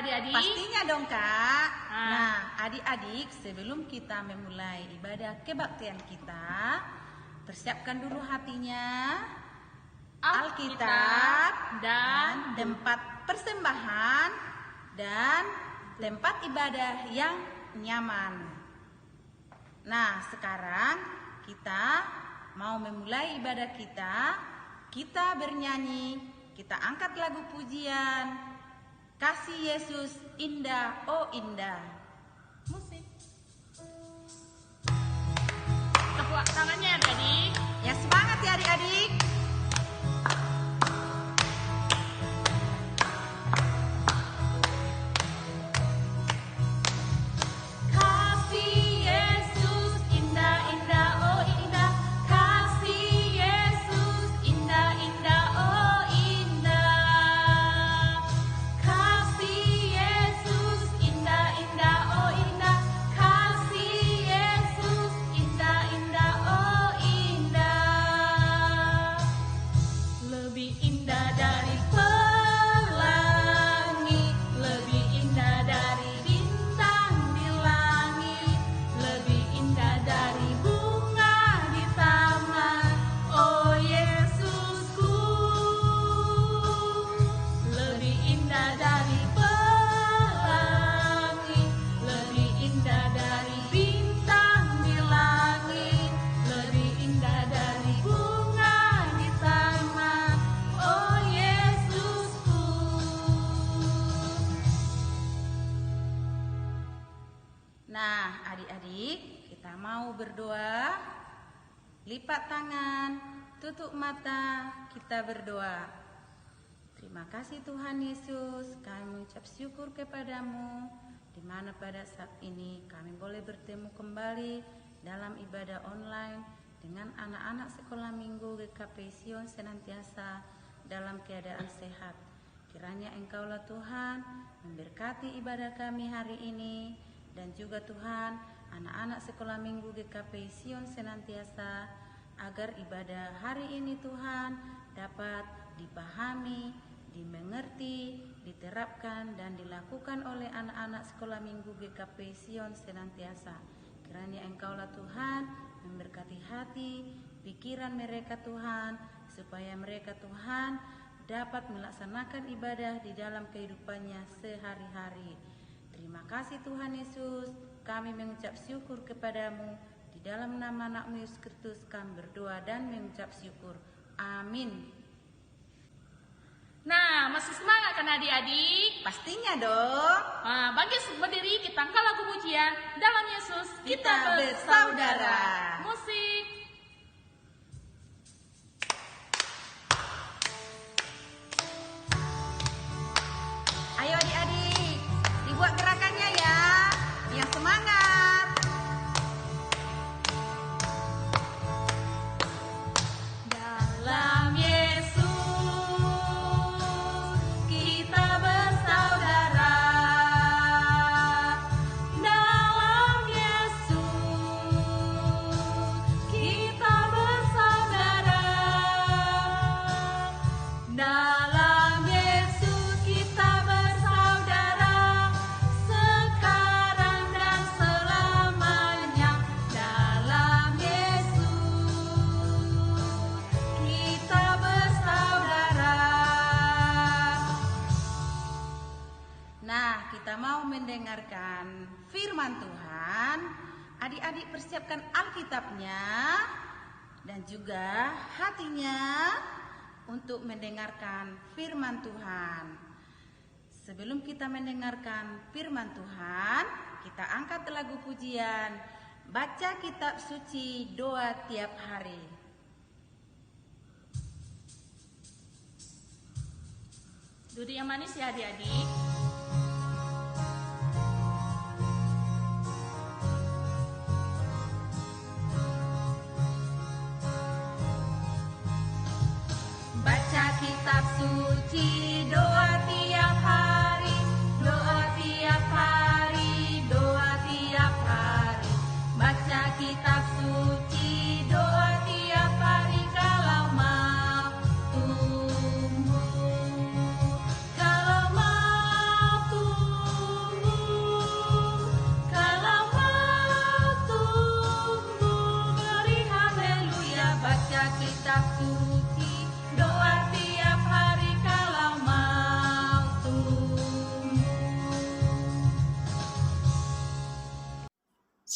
adik-adik? Pastinya dong Kak. Nah adik-adik, sebelum kita memulai ibadah kebaktian kita, persiapkan dulu hatinya, Alkitab dan tempat persembahan dan tempat ibadah yang nyaman. Nah sekarang kita mau memulai ibadah kita. Kita bernyanyi, kita angkat lagu pujian, Kasih Yesus Indah, Oh Indah. Musik. Tepuk tangannya adik-adik. Ya semangat ya adik-adik. Nah adik-adik, kita mau berdoa. Lipat tangan, tutup mata, kita berdoa. Terima kasih Tuhan Yesus, kami mengucap syukur kepadamu, di mana pada saat ini kami boleh bertemu kembali dalam ibadah online dengan anak-anak sekolah minggu GKP Sion Senantiasa dalam keadaan sehat. Kiranya Engkaulah Tuhan memberkati ibadah kami hari ini, dan juga Tuhan anak-anak sekolah minggu GKP Sion Senantiasa, agar ibadah hari ini Tuhan dapat dipahami, dimengerti, diterapkan dan dilakukan oleh anak-anak sekolah minggu GKP Sion Senantiasa. Kiranya Engkaulah Tuhan memberkati hati, pikiran mereka Tuhan, supaya mereka Tuhan dapat melaksanakan ibadah di dalam kehidupannya sehari-hari. Terima kasih Tuhan Yesus, kami mengucap syukur kepadamu. Di dalam nama anakmu Yesus Kristus kami berdoa dan mengucap syukur. Amin. Nah, masih semangat kan adik-adik? Pastinya dong. Nah, bangkit berdiri, kita angkat lagu pujian. Dalam Yesus kita bersaudara. Musik. Ayo adik-adik, dibuat gerakannya ya, yang semangat. Dalam Yesus kita bersaudara. Dalam Yesus kita bersaudara. Dalam Yesus kita bersaudara, sekarang dan selamanya. Dalam Yesus kita bersaudara. Nah, kita mau mendengarkan firman Tuhan. Adik-adik persiapkan Alkitabnya dan juga hatinya untuk mendengarkan firman Tuhan. Sebelum kita mendengarkan firman Tuhan, kita angkat lagu pujian, baca kitab suci, doa tiap hari. Duduk yang manis ya adik-adik. Baca kitab suci, doa tiap hari, doa tiap hari, doa tiap hari. Baca kitab suci, doa tiap hari, kalau mau tumbuh, kalau mau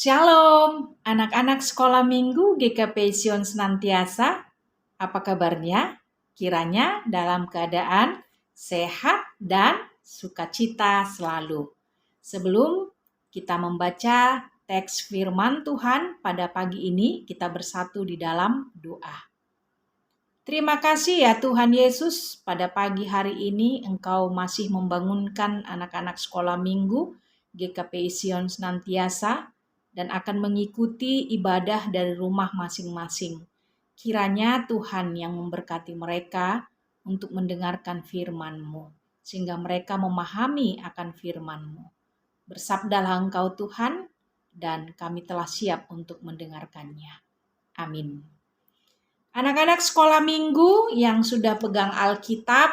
Shalom, anak-anak sekolah minggu GKP Sion Senantiasa. Apa kabarnya? Kiranya dalam keadaan sehat dan sukacita selalu. Sebelum kita membaca teks firman Tuhan pada pagi ini, kita bersatu di dalam doa. Terima kasih ya Tuhan Yesus, pada pagi hari ini Engkau masih membangunkan anak-anak sekolah minggu GKP Sion Senantiasa dan akan mengikuti ibadah dari rumah masing-masing. Kiranya Tuhan yang memberkati mereka untuk mendengarkan firman-Mu, sehingga mereka memahami akan firman-Mu. Bersabdalah Engkau Tuhan, dan kami telah siap untuk mendengarkannya. Amin. Anak-anak sekolah minggu yang sudah pegang Alkitab,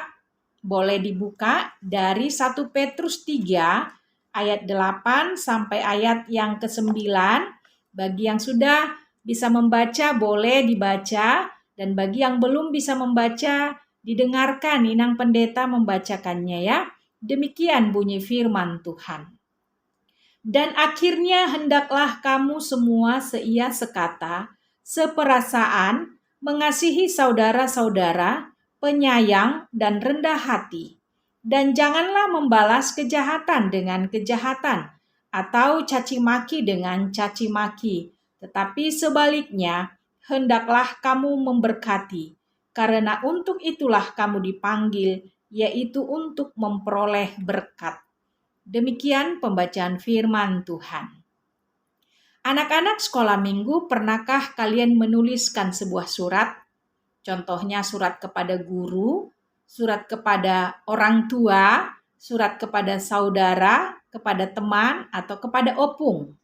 boleh dibuka dari 1 Petrus 3, ayat 8 sampai ayat yang ke-9. Bagi yang sudah bisa membaca boleh dibaca, dan bagi yang belum bisa membaca didengarkan Inang Pendeta membacakannya ya. Demikian bunyi firman Tuhan. Dan akhirnya hendaklah kamu semua seia sekata, seperasaan, mengasihi saudara-saudara, penyayang dan rendah hati. Dan janganlah membalas kejahatan dengan kejahatan atau caci maki dengan caci maki, tetapi sebaliknya hendaklah kamu memberkati, karena untuk itulah kamu dipanggil, yaitu untuk memperoleh berkat. Demikian pembacaan firman Tuhan. Anak-anak sekolah minggu, pernahkah kalian menuliskan sebuah surat? Contohnya surat kepada guru, surat kepada orang tua, surat kepada saudara, kepada teman, atau kepada opung.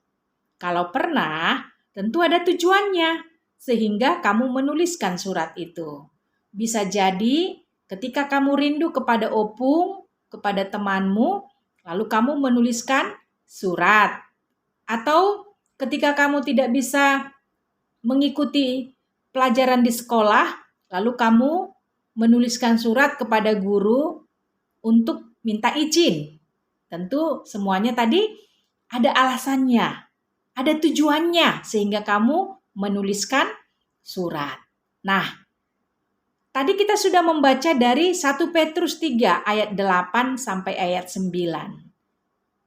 Kalau pernah, tentu ada tujuannya, sehingga kamu menuliskan surat itu. Bisa jadi ketika kamu rindu kepada opung, kepada temanmu, lalu kamu menuliskan surat. Atau ketika kamu tidak bisa mengikuti pelajaran di sekolah, lalu kamu menuliskan surat kepada guru untuk minta izin. Tentu semuanya tadi ada alasannya, ada tujuannya, sehingga kamu menuliskan surat. Nah, tadi kita sudah membaca dari 1 Petrus 3 ayat 8 sampai ayat 9.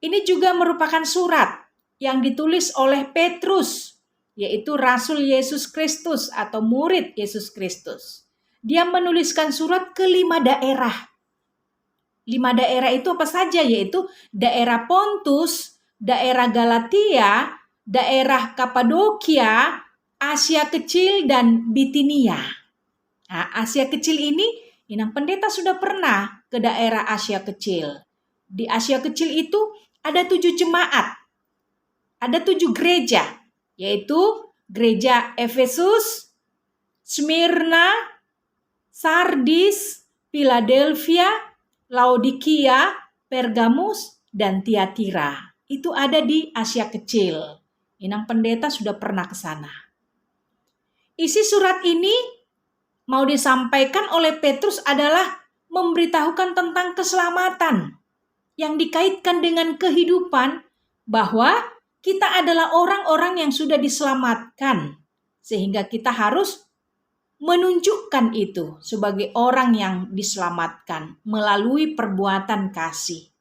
Ini juga merupakan surat yang ditulis oleh Petrus, yaitu Rasul Yesus Kristus atau murid Yesus Kristus. Dia menuliskan surat ke 5 daerah. 5 daerah itu apa saja? Yaitu daerah Pontus, daerah Galatia, daerah Kapadokia, Asia Kecil, dan Bitinia. Nah, Asia Kecil ini, Inang Pendeta sudah pernah ke daerah Asia Kecil. Di Asia Kecil itu ada 7 jemaat, ada 7 gereja, yaitu gereja Efesus, Smyrna, Sardis, Philadelphia, Laodikia, Pergamus, dan Tiatira. Itu ada di Asia Kecil. Inang Pendeta sudah pernah ke sana. Isi surat ini mau disampaikan oleh Petrus adalah memberitahukan tentang keselamatan yang dikaitkan dengan kehidupan, bahwa kita adalah orang-orang yang sudah diselamatkan, sehingga kita harus menunjukkan itu sebagai orang yang diselamatkan melalui perbuatan kasih.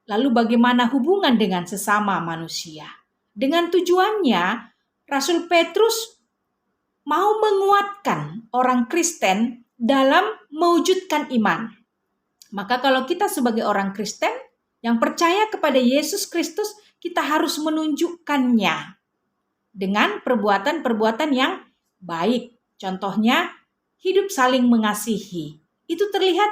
Lalu bagaimana hubungan dengan sesama manusia? Dengan tujuannya, Rasul Petrus mau menguatkan orang Kristen dalam mewujudkan iman. Maka kalau kita sebagai orang Kristen yang percaya kepada Yesus Kristus, kita harus menunjukkannya dengan perbuatan-perbuatan yang baik. Contohnya, hidup saling mengasihi. Itu terlihat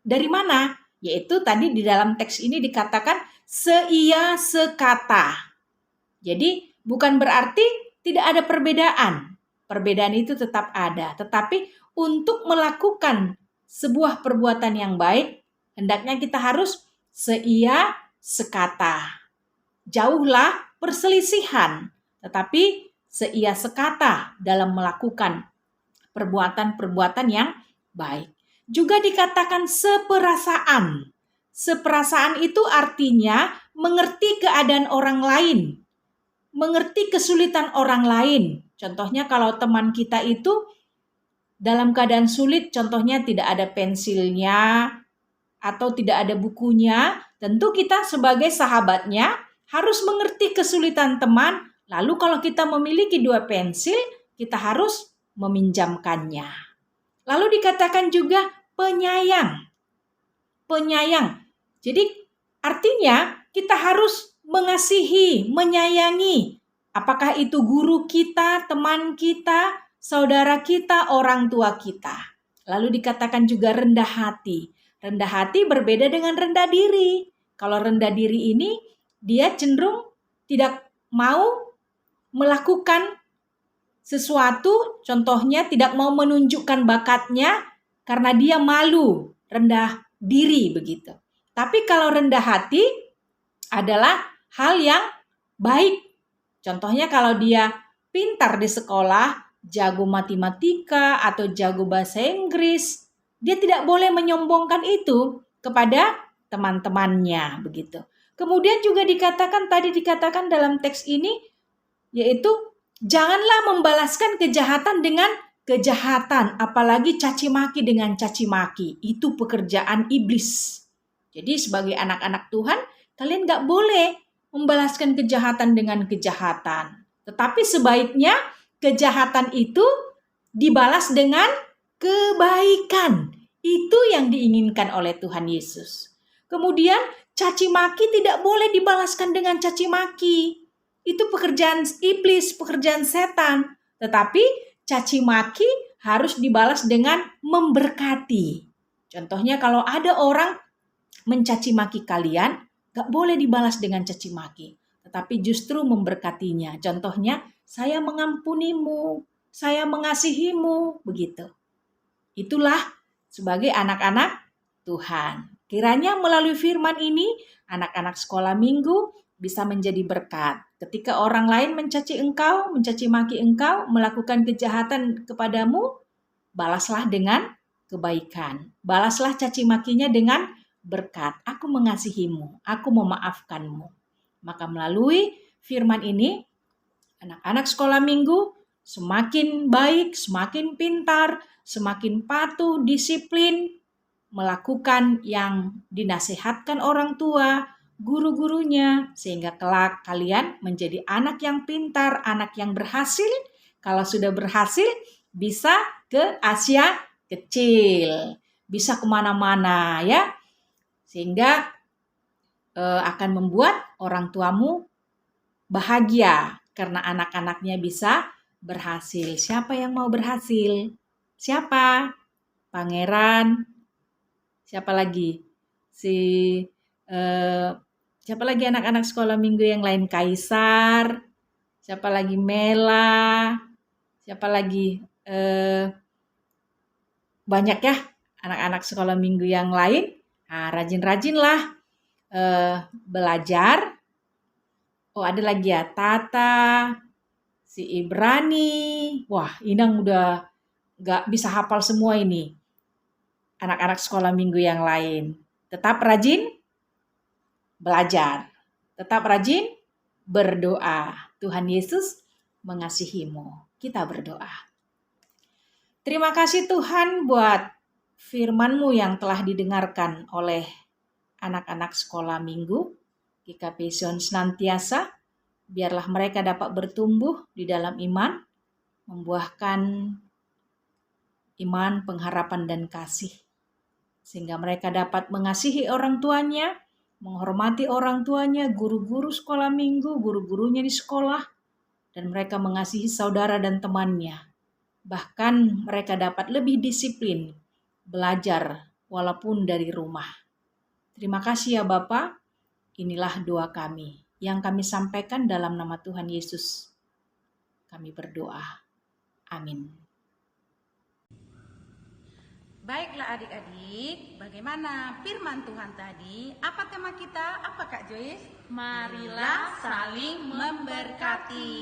dari mana? Yaitu tadi di dalam teks ini dikatakan seia sekata. Jadi bukan berarti tidak ada perbedaan. Perbedaan itu tetap ada. Tetapi untuk melakukan sebuah perbuatan yang baik, hendaknya kita harus seia sekata. Jauhlah perselisihan, tetapi seia sekata dalam melakukan perbuatan-perbuatan yang baik. Juga dikatakan seperasaan. Seperasaan itu artinya mengerti keadaan orang lain. mengerti kesulitan orang lain. Contohnya kalau teman kita itu dalam keadaan sulit, contohnya tidak ada pensilnya atau tidak ada bukunya, tentu kita sebagai sahabatnya harus mengerti kesulitan teman. Lalu kalau kita memiliki 2 pensil, kita harus meminjamkannya. Lalu dikatakan juga penyayang. Penyayang. Jadi artinya kita harus mengasihi, menyayangi. Apakah itu guru kita, teman kita, saudara kita, orang tua kita. Lalu dikatakan juga rendah hati. Rendah hati berbeda dengan rendah diri. Kalau rendah diri ini, dia cenderung tidak mau melakukan sesuatu, contohnya tidak mau menunjukkan bakatnya karena dia malu, rendah diri begitu. Tapi kalau rendah hati adalah hal yang baik. Contohnya kalau dia pintar di sekolah, jago matematika atau jago bahasa Inggris, dia tidak boleh menyombongkan itu kepada teman-temannya begitu. Kemudian juga dikatakan dalam teks ini, yaitu janganlah membalaskan kejahatan dengan kejahatan, apalagi caci maki dengan caci maki. Itu pekerjaan iblis. Jadi sebagai anak-anak Tuhan, kalian gak boleh membalaskan kejahatan dengan kejahatan. Tetapi sebaiknya kejahatan itu dibalas dengan kebaikan. Itu yang diinginkan oleh Tuhan Yesus. Kemudian caci maki tidak boleh dibalaskan dengan caci maki. Itu pekerjaan iblis, pekerjaan setan. Tetapi caci maki harus dibalas dengan memberkati. Contohnya kalau ada orang mencaci maki kalian, gak boleh dibalas dengan caci maki. Tetapi justru memberkatinya. Contohnya, saya mengampunimu, saya mengasihimu, begitu. Itulah sebagai anak-anak Tuhan. Kiranya melalui firman ini, anak-anak sekolah minggu bisa menjadi berkat. Ketika orang lain mencaci engkau, mencaci maki engkau, melakukan kejahatan kepadamu, balaslah dengan kebaikan. Balaslah caci makinya dengan berkat. Aku mengasihimu, aku memaafkanmu. Maka melalui firman ini, anak-anak sekolah minggu semakin baik, semakin pintar, semakin patuh, disiplin, melakukan yang dinasihatkan orang tua, guru-gurunya, sehingga kelak kalian menjadi anak yang pintar, anak yang berhasil. Kalau sudah berhasil, bisa ke Asia kecil, bisa kemana-mana ya, sehingga akan membuat orang tuamu bahagia karena anak-anaknya bisa berhasil. Siapa yang mau berhasil? Siapa? Pangeran. Siapa lagi? Siapa lagi anak-anak sekolah minggu yang lain? Kaisar. Siapa lagi? Mela. Siapa lagi? Banyak ya anak-anak sekolah minggu yang lain. Nah, rajin-rajinlah belajar. Oh, ada lagi ya, Tata, si Ibrani. Wah, Inang udah gak bisa hafal semua ini. Anak-anak sekolah minggu yang lain. Tetap rajin belajar. Tetap rajin berdoa. Tuhan Yesus mengasihimu. Kita berdoa. Terima kasih Tuhan buat firman-Mu yang telah didengarkan oleh anak-anak sekolah minggu. GKP Sion senantiasa, biarlah mereka dapat bertumbuh di dalam iman, membuahkan iman, pengharapan, dan kasih. Sehingga mereka dapat mengasihi orang tuanya, menghormati orang tuanya, guru-guru sekolah minggu, guru-gurunya di sekolah, dan mereka mengasihi saudara dan temannya. Bahkan mereka dapat lebih disiplin, belajar walaupun dari rumah. Terima kasih ya Bapa. Inilah doa kami yang kami sampaikan dalam nama Tuhan Yesus. Kami berdoa. Amin. Baiklah adik-adik, bagaimana firman Tuhan tadi? Apa tema kita? Apa Kak Joyce? Marilah saling memberkati.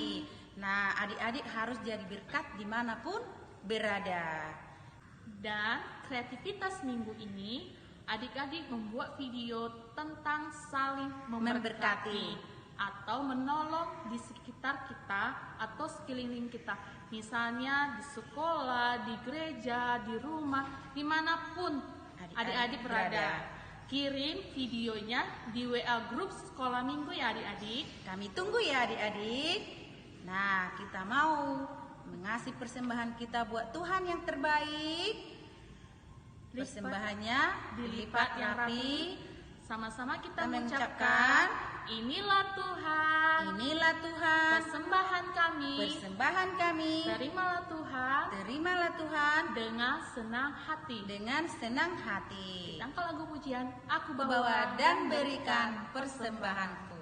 Nah, adik-adik harus jadi berkat dimanapun berada. Dan kreativitas minggu ini, adik-adik membuat video tentang saling memberkati. atau menolong di sekitar kita atau sekeliling kita. Misalnya di sekolah, di gereja, di rumah, dimanapun adik-adik berada. Kirim videonya di WA grup sekolah minggu ya adik-adik. Kami tunggu ya adik-adik. Nah, kita mau mengasih persembahan kita buat Tuhan yang terbaik. Persembahannya dilipat yang rapi. Sama-sama kita Kami mengucapkan, inilah Tuhan, inilah Tuhan, persembahan kami, persembahan kami. terimalah Tuhan, Terimalah Tuhan dengan senang hati. dengan senang hati. Angkat lagu pujian, aku Bawa dan berikan persembahanku.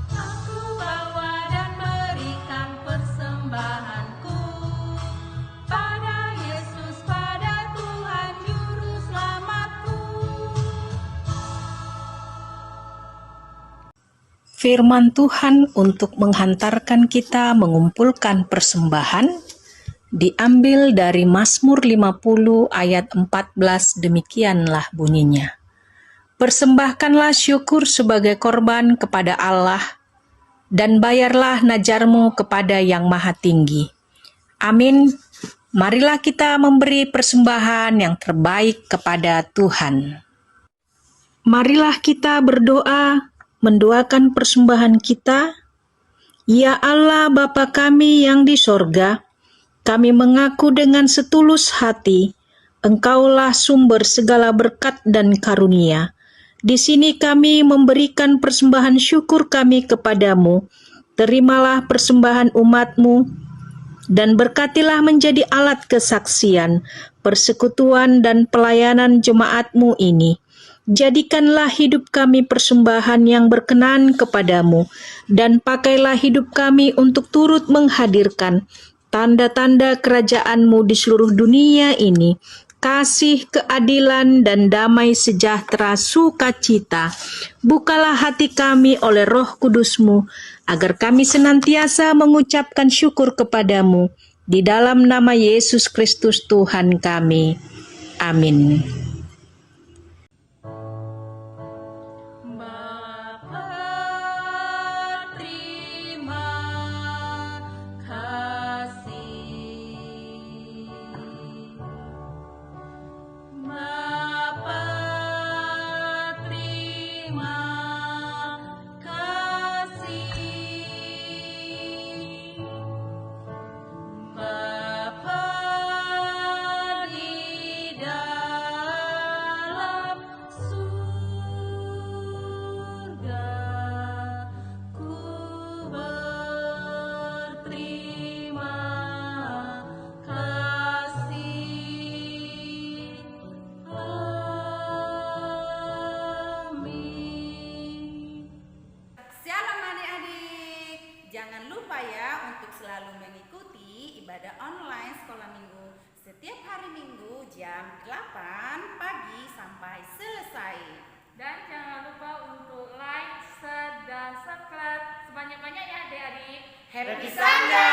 Aku bawa dan berikan persembahanku pada Yesus, pada Tuhan Juru Selamatku. Firman Tuhan untuk menghantarkan kita mengumpulkan persembahan diambil dari Mazmur 50 ayat 14, demikianlah bunyinya. Persembahkanlah syukur sebagai korban kepada Allah dan bayarlah najarmu kepada Yang Maha Tinggi. Amin. Marilah kita memberi persembahan yang terbaik kepada Tuhan. Marilah kita berdoa, mendoakan persembahan kita. Ya Allah Bapa kami yang di sorga, kami mengaku dengan setulus hati, Engkaulah sumber segala berkat dan karunia. Di sini kami memberikan persembahan syukur kami kepadamu. Terimalah persembahan umat-Mu dan berkatilah menjadi alat kesaksian, persekutuan dan pelayanan jemaat-Mu ini. Jadikanlah hidup kami persembahan yang berkenan kepadamu, dan pakailah hidup kami untuk turut menghadirkan tanda-tanda kerajaan-Mu di seluruh dunia ini, kasih, keadilan, dan damai sejahtera sukacita. Bukalah hati kami oleh Roh Kudus-Mu, agar kami senantiasa mengucapkan syukur kepadamu, di dalam nama Yesus Kristus Tuhan kami. Amin. Jangan lupa ya untuk selalu mengikuti ibadah online sekolah minggu setiap hari Minggu jam 8 pagi sampai selesai. Dan jangan lupa untuk like, share, dan subscribe sebanyak-banyaknya ya adik-adik. Happy Sunday!